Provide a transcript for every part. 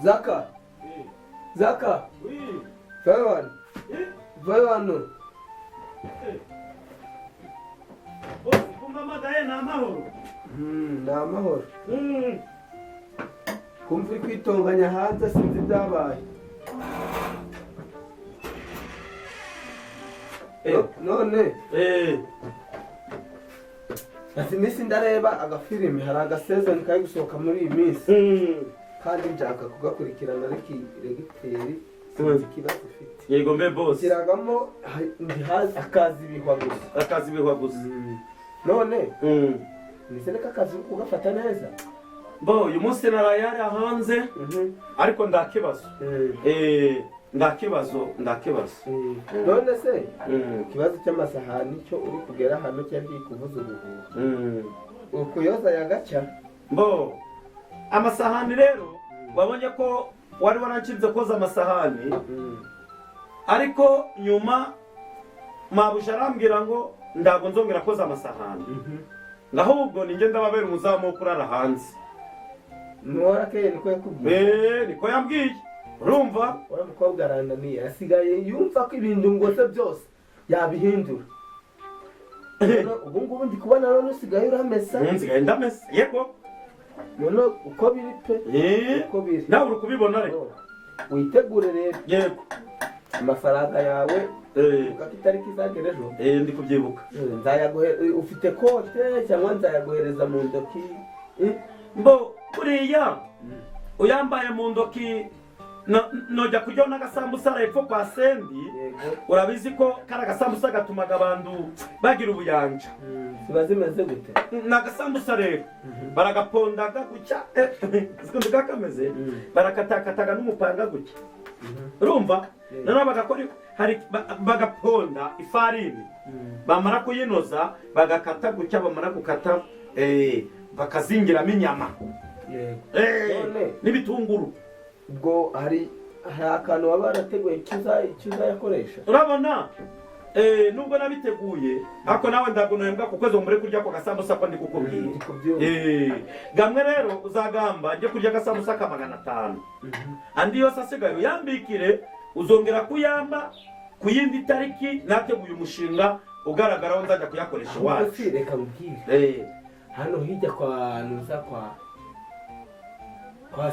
Zaka. Zaka. Oui. Faiwan. Faiwan. Bosi kumpamagaye ni amahoro. Ni amahoro. Kumva uri kwitonganya hanze sinzi ibyabaye. None. Ati iminsi ndareba agafilimi hari agasezoni kari gusohoka muri iyi minsi. Kandi nshaka kugakurikirana regiteri sinzi ikibazo ufite. Yego mbe bosi. Kiragamo akazi bihwa gusa. None nizere ko akazi ugafata neza. Bo uyu munsi narayari hanze ariko ndakibazo. Ndakibazo. None se ikibazo cy'amasahani cyo uri kugera hano cyari kuvuza ubuhuha. Ukuyoza yagaca. Bo amasahani rero wabonye ko wari waranshinze koza amasahani ariko nyuma mabusha arambwira ngo ndago nzongera koza amasahani ngahubwo ninge ndababera umuzamu wo kurara hanze. Nuwarakeye niko yakubwiye? Niko yambwiye. Urumva ora mukobwa arandaniye asigaye yumva ko ibintu ngose byose yabihindura. Ubu ngubu ndi kubona none usigaye uramesa. Nsigaye ndamesa. Yego. None uko biri pe? Uko biri. Nawe uri kubibona rero. Witegure rero. Yego. Amafaranga yawe ukakitariki zagerejo. Ndi kubyibuka. Ufite kote cyangwa nzayaguhereza mu ndoki. Mbo kuriya uyambaye mu ndoki nojya kurya n'agasambusa arepfo kwa Sendi. Urabizi ko kara agasambusa gatumaga abantu bagira ubuyanja. Ziba zimeze gute? N'agasambusa rero baragapondaga gucya sikundi kakameze barakatakataga n'umupanga gucya. Urumva none bagakora hari bagaponda ifarini bamara kuyinoza bagakata gucya bamara gukata bakazingiramo inyama n'ibitunguru. Ubwo hari akantu waba warateguye icyo yakoresha. Urabona nubwo nabiteguye ariko nawe ndagunoyembwa kuko zo muri kurya ko gasambusa ko ndi kukubwira. Gamwe rero uzagamba njye kurya gasambusa ka 500 andi yose asigaye yambikire uzongera kuyamba kuyindi tariki nateguye umushinga ugaragaraho nzajya kuyakoresha wacu. Reka mbwire hano hijya kwa nuza kwa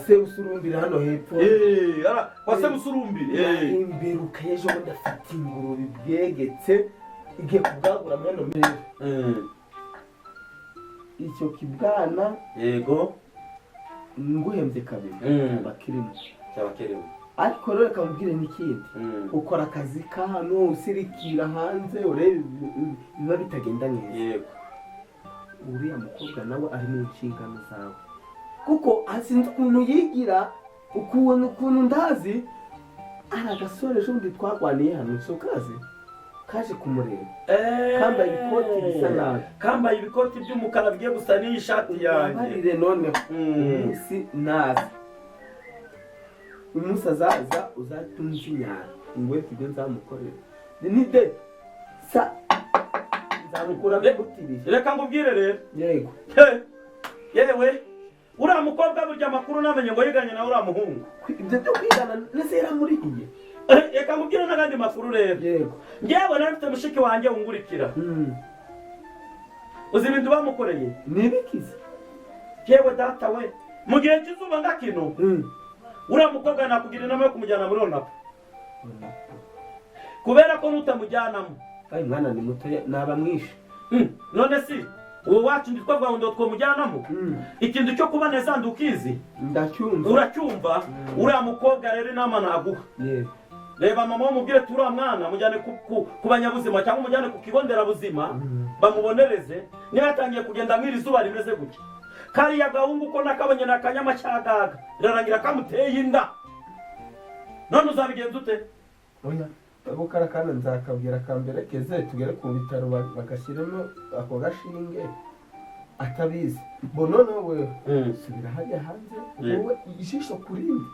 Sebusurumbira hano hepfo. Kwa Sebusurumbira imbere ukayejo ndafite ingurube bwegetse igiye kubwagura meno mbere. Icyo kibwana yego nguhembye kabiri bakirimo cyabakirimo. Ariko rero reka mbwire n'ikindi ukora akazi ka hano usirikira hanze urebe biba bitagenda neza. Yego uriya mukobwa nawe ari mu nshingano zawe kuko asinze ukuntu yigira ukuntu ndazi ari agasore ejobundi twagwaniye hano sokazi kaje kumureba kambaye ibikoti bisa nabi, kambaye ibikoti by'umukara bigiye gusa n'iyi shati yanjye. Marire none umunsi nazi umunsi azaza uzatunze inyara ingwe kibyo nzamukorera nide sa nzamukura mbegutiriye. Reka ngubwire rero yego yewe uriya mukobwa burya amakuru namenye ngo yiganye na uriya muhungu ibyo byo kwigana nese yaramurihiye. Reka ngubwire n'agandi makuru rero. Yego njyewe narifite mushiki wanjye wungurikira uzi ibintu bamukoreye nibikize. yewe data we mu gihe cy'izuba ngakino uriya mukobwa nakugira inama yo kumujyana muri Onapo kubera ko nutamujyanamo kandi mwana ni muto naba mwishe. none si uwo wacu ndi twavuga ngo twamujyanamo ikintu cyo kubaneza ndukizi ndacyumva uracyumva. uriya mukobwa rero inama naguha reba mama wamubwire tura mwana mujyane ku banyabuzima cyangwa mujyane ku kigo nderabuzima bamubonereze. niba yatangiye kugenda mwiri zuba rimeze gutya kariya gahungu ko nakabonye nakanyama cyagaga rirarangira kamuteye inda none uzabigenza ute? oya abukara kandi nzakabwira kamberekeze tugere ku bitaro bagashyiramo ako gashinge atabizi bo none wewe subira hajya hanze wowe ijisho kurindi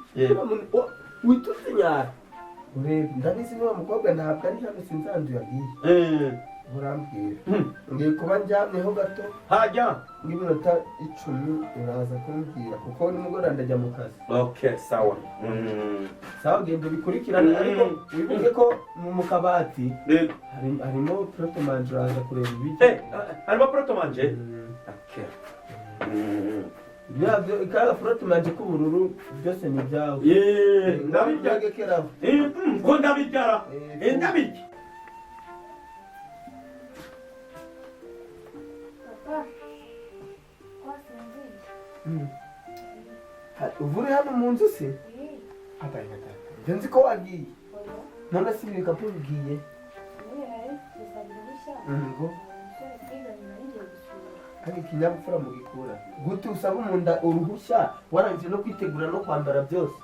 witutse nyara urebe ndabizi niba mukobwa ntabwo ari hano sinzandu yagiye urambwira ngiye kuba njyamyeho gato hajya nk'iminota 10 uraza kumbwira kuko nimugoroba ndajya mu kazi. okay sawa sawa genda bikurikirane ariko wibuke ko mu kabati harimo protomanje uraza kureba ibiki harimo protomanje okay byabyo ikaga protomanje k'ubururu byose ni byawe ndabijya ko ndabibyara ndabijya uvure hano mu nzu se njye nzi ko wagiye none si ibikapu bigiye ngo kandi ikinyabupfura mu gikura gute usaba umuntu uruhushya warangije no kwitegura no kwambara byose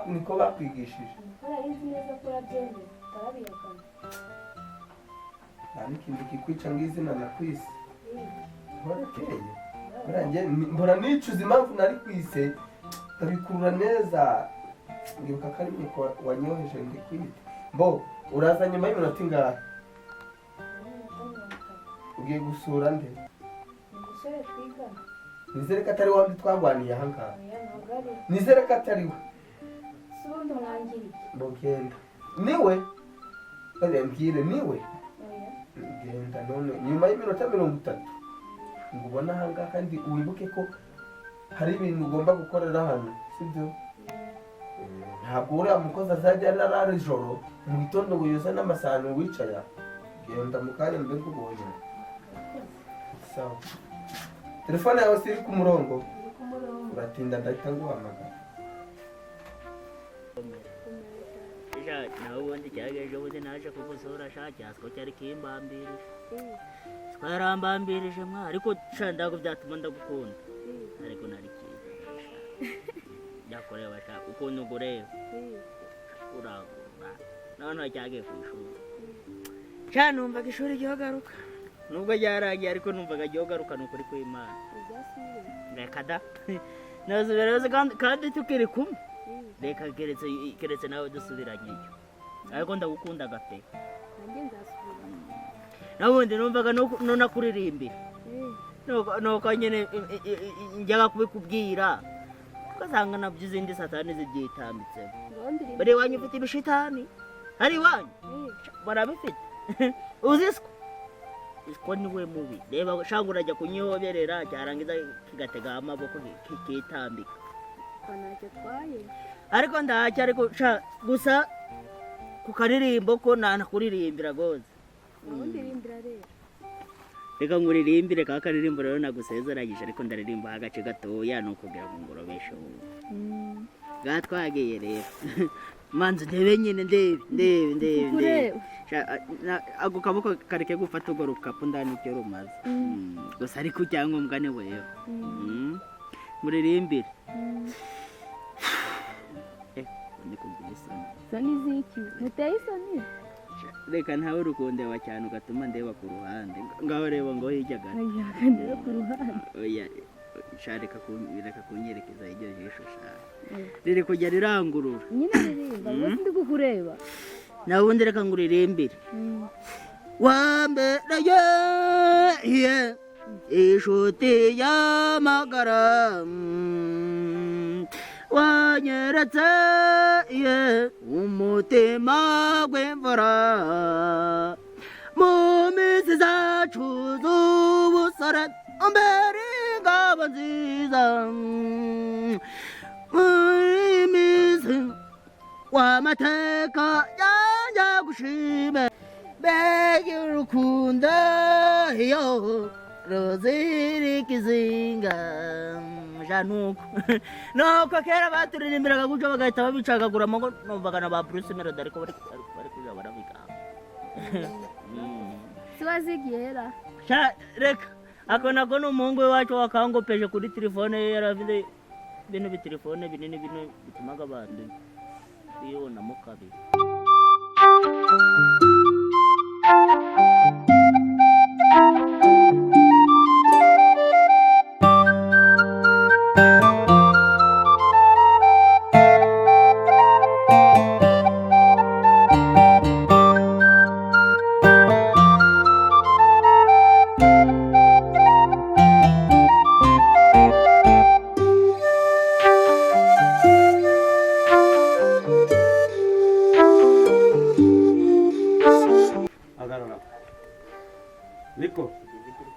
niko bakwigishije nta n'ikindi kikwica ng'izina na kwisi horakeye mbora nicuza impamvu nari kwise ndabikurura neza ndibuka ko ari nyoko wanyoheje ndi kwite mbo uraza nyuma y'iminota ingahe ugiye gusura nde nizere ko atari wandi twagwaniye ahangaha nizere ko atari we mbogenda niwe mbwire niwe genda none nyuma y'iminota 30 ngo ubona ahangaha kandi wibuke ko hari ibintu ugomba gukorera hano sibyo ntabwo uriya mukozi azajya arara ijoro mu gitondo ngo yuze n'amasahani wicaye genda mu kanya mbe kubonye sawa telefone yawe siri ku murongo uratinda ndahita nguhamagara nawe ubundi cyagejeje ubundi naje kugusura shacyaswa cyari kimbambirije twarambambirije mwa ariko ntabwo byatuma ndagukunda ariko nari cyiza byakoreba shaka ukuntu ugureba uragura none cyagiye ku ishuri sha numvaga ishuri ryogaruka nubwo ryarangiye ariko numvaga ryogaruka nukuri kw'Imana reka da nazuberaze kandi tukiri kumwe reka keretse nawe dusubiranyeyo ariko ndagukundaga pe nabundi numvaga nona kuririmbira nuko nyine njyaga kubikubwira ugasanga nabyo izindi satani zibyitambitsemo bari iwanyu ufite ibishitani hari iwanyu barabifite uziswa iswa niwe mubi reba shanga urajya kunyoberera cyarangiza kigatega amaboko kikitambika ariko ndacyo ariko gusa ku karirimbo ko nanakuririmbira goze reka nguririmbire ka karirimbo rero nagusezeranyije ariko ndaririmba agace gatoya nukugira ngo ngorobeshe gatwagiye rero manzi ndebe nyine ndebe ako kaboko kareke gufata urwo rukapu ndani icyo rumaze gusa ariko icyangombwa ni wewe nguririmbire soni ziki muteye isoni reka ntawe urukundeba cyane ugatuma ndeba ku ruhande ngaho reba ngo hirya gato ndeba ku ruhande oya reka kunyerekeza iryo jisho shaka riri kujya rirangurura nyine ririmba gusa ndi kukureba nawe ubundi reka nguririmbire wambereye inshuti y'amagara wanyeretse umutima w'imvura mu minsi zacu z'ubusore mbere ingabo nziza muri minsi w'amateka yanjye gushime mbega urukundo iyo ruzirika izinga nuko kera baturirimbiraga gutyo bagahita babicagaguramo ngo numvaga na ba Bruce Melody ariko bari kuja barabigamba siwazigera reka ako nako ni umuhungu wacu wakangopeje kuri telefone ye yarafite bino bitelefone binini bino bitumaga abantu bibonamo kabiri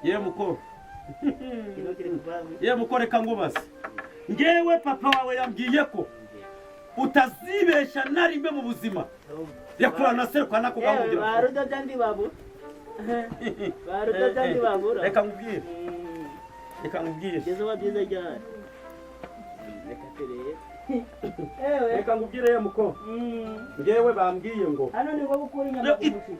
ye muko kino kiri kuvangu ye muko reka ngubaze ngewe papa wawe yambwiye ko utazibesha na rimwe mu buzima yakurana seruka nako gahugira baruda kandi babu baruda kandi babura reka ngubwire reka ngubwire gezo wabyize cyane reka tereye reka ngubwire ye muko ngewe bambwiye ngo hano ni wowe ukuri nyama kumushi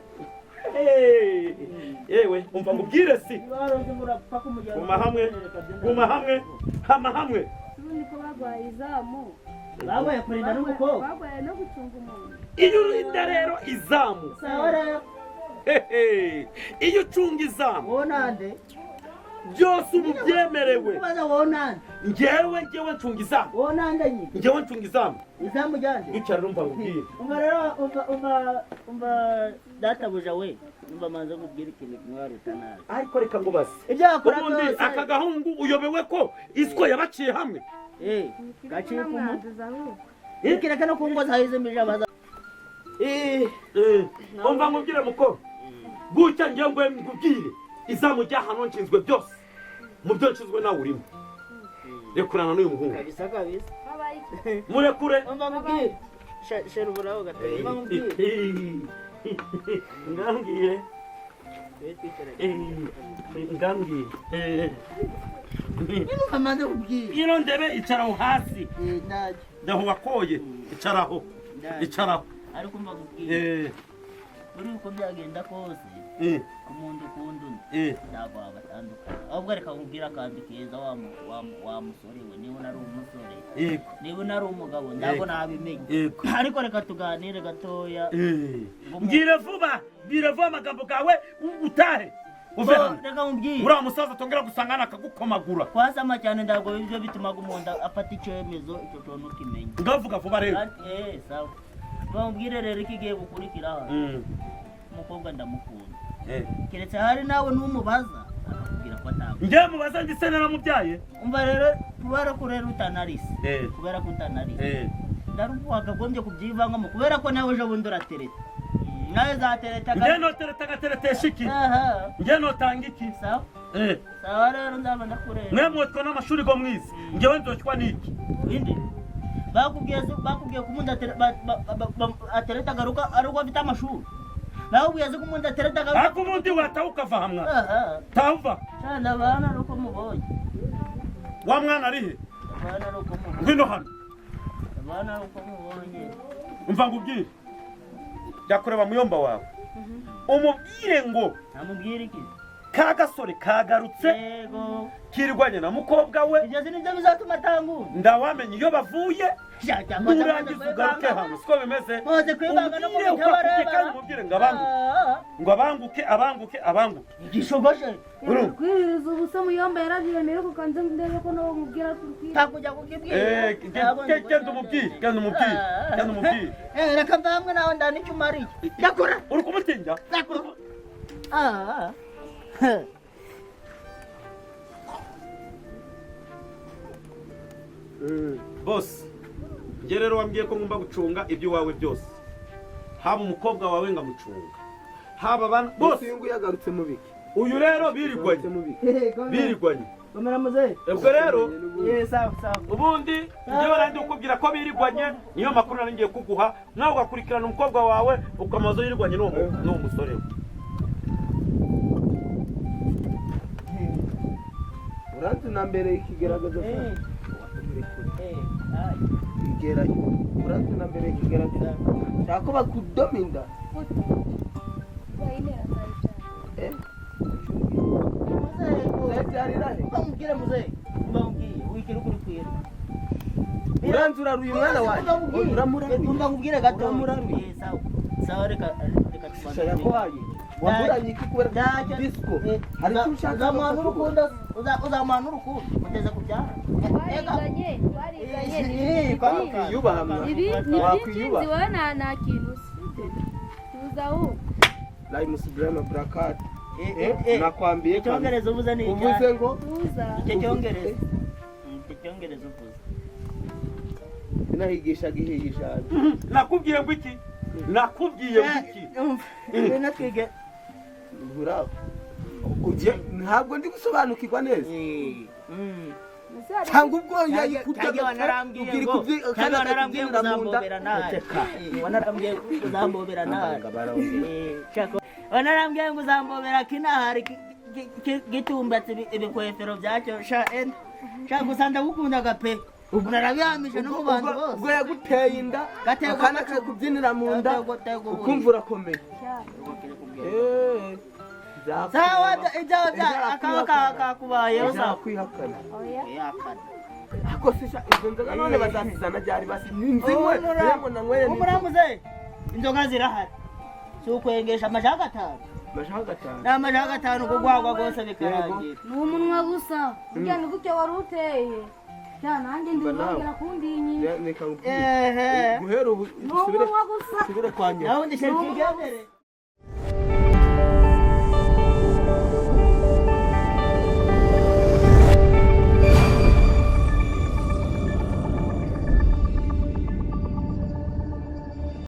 yewe umva ngubwire si baronze murapfa kumujyana guma hamwe hama hamwe ubundi ko bagwaye izamu babaye kurinda n'umukobwa bagwaye no gucunga umuntu iyo urinda rero izamu sawa rero iyo ucunga izamu wonande byose ubu byemerewe kubaza wonande ngewe ncunga izamu wonande nyine ngewe ncunga izamu izamu ryande wicara numva ngubwire umva rero umva databuja we umva manze ngubwire ikintu mwaruta nabi ariko reka ngo base ibyo wakora ubundi byose aka gahungu uyobewe ko isiko yabaciye hamwe gaciye ku muntu aho ikireka no kungo zahize mbije abaza umva ngubwire muko gutya ngewe ngo ngubwire izamu ry'ahantu nshinzwe byose mu byo nshinzwe nawe urimo rekurana n'uyu muhungu kabisa kabisa habaye iki murekure umva ngubwire shera uburaho gateye umva ngubwire ngambwire ngambwire niba manze ngubwire ino ndebe icaraho hasi ndaje ndaho wakoye icaraho icaraho ariko umva ngubwire uri uko byagenda kose umuntu ukunda undi ntabwo wabatandukana ahubwo reka nkubwire akantu keza wa musore we niba unari umusore niba unari umugabo ntabwo nabimenya ariko reka tuganire gatoya mbwire vuba amagambo gawe utahe uve hano reka nkubwire uriya musaza atongera gusangana akagukomagura kwasama cyane ntabwo ibyo bitumaga umuntu afata icyemezo icyo tuntu ukimenya ngavuga vuba rero sawa bamubwire rero ko igiye gukurikira umukobwa ndamukunda keretse hari nawe n'umubaza akakubwira ko atabwo njye mubaza ndetse naramubyaye umva rero kubera ko rero utanarise kubera ko utanarise ndarubu wakagombye kubyivangamo kubera ko nawe ejo bundi uratereta nawe zatereta njye notereta agateretesha iki njye notanga iki sawa sawa rero ndaba ndakureba mwe mwotwa n'amashuri go mwize njyewe nzocwa n'iki indi bakubwiye ko umuntu atereta agaruka ari uko afite amashuri nawe ubwiye ko umuntu atereta agaruka ariko ubundi wataha ukava hamwe tava cyane abana ari uko mubonye wa mwana arihe abana ari uko mubonye ngwino hano abana ari uko mubonye umva ngubwire jya kureba muyomba wawe umubwire ngo namubwire iki ka gasore kagarutse yego kirwanye na mukobwa we ibyo nibyo bizatuma atangura ndawamenye iyo bavuye nurangiza ugaruke hano siko bimeze muze kwibanga no mu umubwire bitabareba umubwire ngo abanguke igishoboje kwiririza ubusa muyomba yarabyemeye ko kanze ndebe ko nawe mubwira takujya kukibwira genda umubwire reka mvamwe nawe ndani icyo umariye yakora uri kumutinja bose njye rero wambwiye ko ngomba gucunga iby'iwawe byose haba umukobwa wawe ngamucunga haba abana bose yagarutse mu biki uyu rero birigwanye ubwo rero ubundi njyewe nandi ukubwira ko birigwanye niyo makuru nari ngiye kuguha nawe ugakurikirana umukobwa wawe ukamaze yirigwanye n'uwo musore we uranzuna mbere ikigaragaza igerayo uranzuna mbere ikigaragaza nshaka bakudominda bamubwire muzehe mbamubwiye wikira ukuri kwira uranzura ruye mwana wanjye mbamubwire gato sawa reka yakohaye wamuranye iki kubera disco hari icyo ushaka uzamuhana urukundo uzamuhana urukundo muteze kubyara wakwiyubaha ibi ni byinshi wowe nta kintu tuza aho Laimus Brahma Brakat nakwambiye icyongereza uvuze ni uvuze ngo tuza icyo cyongereza uvuze sinahigishaga ihigishana nakubwiye ngo iki natwige buraho ntabwo ndi gusobanukirwa neza Ese cyangwa ubwo cyangwa yayikutaga wanarambwiye ngo uzambobera nawe wanarambwiye ngo uzambobera nawe wanarambwiye ngo uzambobera kinahari gitumbatse ibikwefero byacyo sha gusa ndagukundaga pe ubu narabihamishe no mu bantu bose ubwo yaguteye inda akana kakubyinira mu nda ukumva urakomeye sawa ibyawe akaba kakubayeho sawa kwihakana oya ako sisha izo nzoga none bazazizana ryari basi ninzinywe remo nanyweye umuramuze inzoga zirahari si ukwengesha amajana 5 ni amajana 5 kugwagwa rwose bikarangira ni umunwa gusa burya ni gutyo wari uteye cyane nanjye ndizongera kundinyira guhera ubu ni umunwa gusa subire kwa nyuma nawe ndishaka igendere